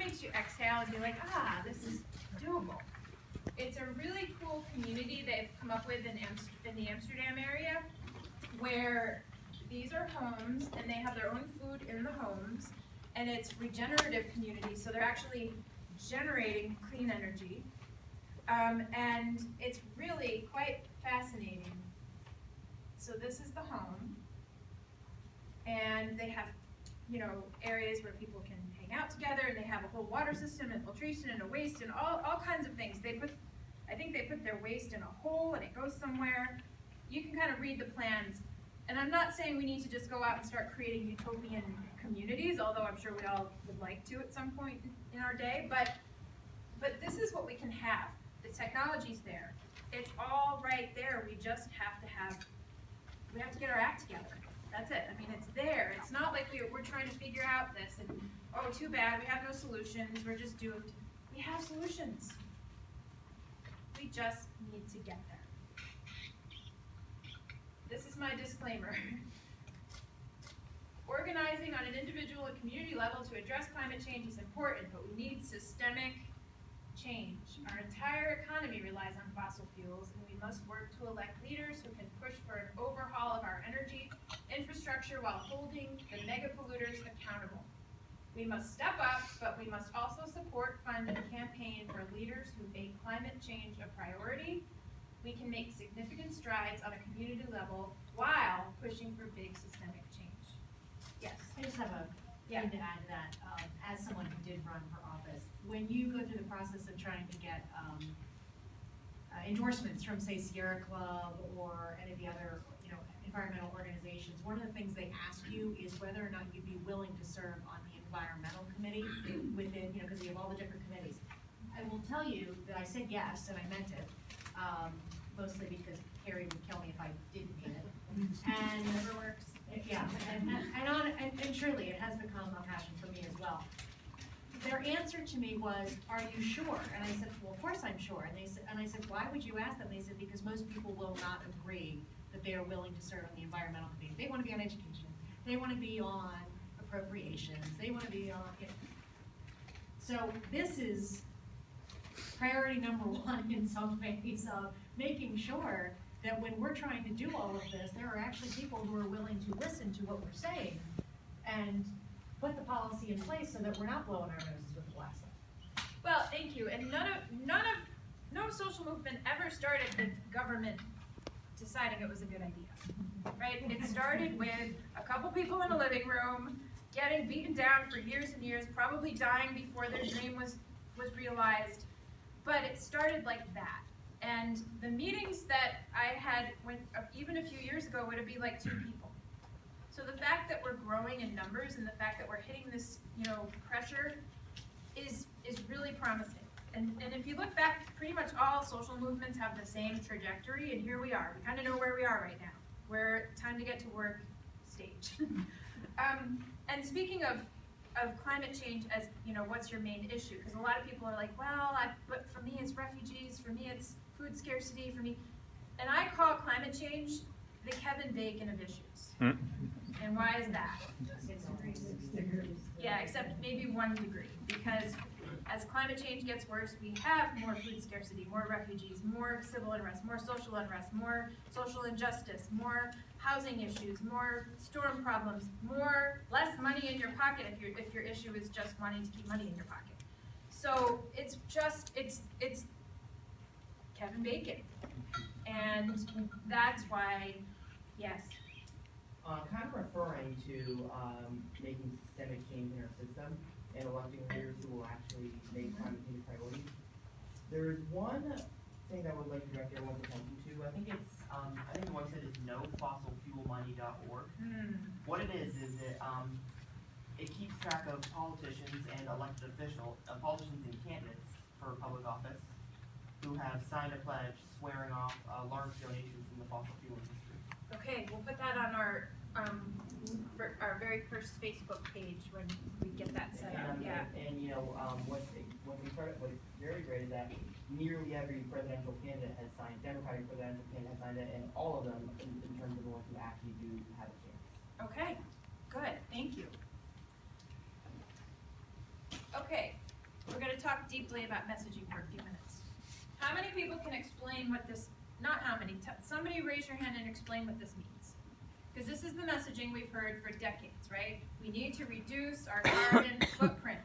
makes you exhale and be like, ah, this is doable. It's a really cool community they've come up with in the Amsterdam area, where these are homes and they have their own food in the homes, and it's regenerative community, so they're actually generating clean energy. And it's really quite fascinating. So this is the home, and they have, you know, areas where people can hang out together, and they have a whole water system and filtration and a waste and all kinds of things. I think they put their waste in a hole and it goes somewhere. You can kind of read the plans. And I'm not saying we need to just go out and start creating utopian communities, although I'm sure we all would like to at some point in our day, but this is what we can have. The technology's there. It's all right there. We just have to get our act together. That's it. I mean, it's there. It's not like we're trying to figure out this and, oh, too bad, we have no solutions, we're just doomed. We have solutions. We just need to get there. This is my disclaimer. Organizing on an individual and community level to address climate change is important, but we need systemic change. Our entire economy relies on fossil fuels, and we must work to elect leaders who can push for an overhaul of our energy infrastructure while holding the mega polluters accountable. We must step up, but we must also support, fund, and campaign for leaders who make climate change a priority. We can make significant strides on a community level while pushing for big systemic change. Yes? I just have a thing to add to that. As someone who did run for office, when you go through the process of trying to get endorsements from, say, Sierra Club or any of the other, you know, environmental organizations, one of the things they ask you is whether or not you'd be willing to serve on the environmental committee within, you know, because you have all the different committees. I will tell you that I said yes, and I meant it, mostly because Carrie would kill me if I didn't mean it. And Never works. yeah, and truly, it has become a passion for me as well. Their answer to me was, "Are you sure?" And I said, "Well, of course I'm sure." And I said, "Why would you ask them?" They said, "Because most people will not agree that they are willing to serve on the environmental committee. They want to be on education. They want to be on appropriations. They want to be on." You know. So this is priority number one in some ways of making sure that when we're trying to do all of this, there are actually people who are willing to listen to what we're saying and put the policy in place so that we're not blowing our noses with the blast. Well, thank you. And no social movement ever started with government deciding it was a good idea, right? It started with a couple people in a living room getting beaten down for years and years, probably dying before their dream was realized. But it started like that. And the meetings that I had even a few years ago would be like 2 people. So the fact that we're growing in numbers and the fact that we're hitting this, you know, pressure is really promising. And if you look back, pretty much all social movements have the same trajectory, and here we are. We kind of know where we are right now. We're time to get to work stage. And speaking of climate change as, you know, what's your main issue? Because a lot of people are like, well, but for me it's refugees, for me it's food scarcity, for me. And I call climate change the Kevin Bacon of issues. And why is that? 6 degrees. Yeah, except maybe 1 degree, because as climate change gets worse, we have more food scarcity, more refugees, more civil unrest, more social injustice, more housing issues, more storm problems, less money in your pocket if your issue is just wanting to keep money in your pocket. So it's Kevin Bacon, and that's why, yes. Kind of referring to making systemic change in our system and electing leaders who will actually make climate change a priority. There is one thing that I would like to direct everyone's attention to. I think the website is nofossilfuelmoney.org. What it is it keeps track of politicians and elected politicians and candidates for public office who have signed a pledge swearing off large donations in the fossil fuel industry. Okay, we'll put that on our very first Facebook page when we get that set up. Yeah. And you know, what's very great is that nearly every presidential candidate has signed, Democratic presidential candidate has signed it, and all of them in terms of the ones who actually do have a chance. Okay, good, thank you. Okay, gonna talk deeply about messaging for a few minutes. How many people can explain what this, not how many, somebody raise your hand and explain what this means. Because this is the messaging we've heard for decades, right? We need to reduce our carbon footprint.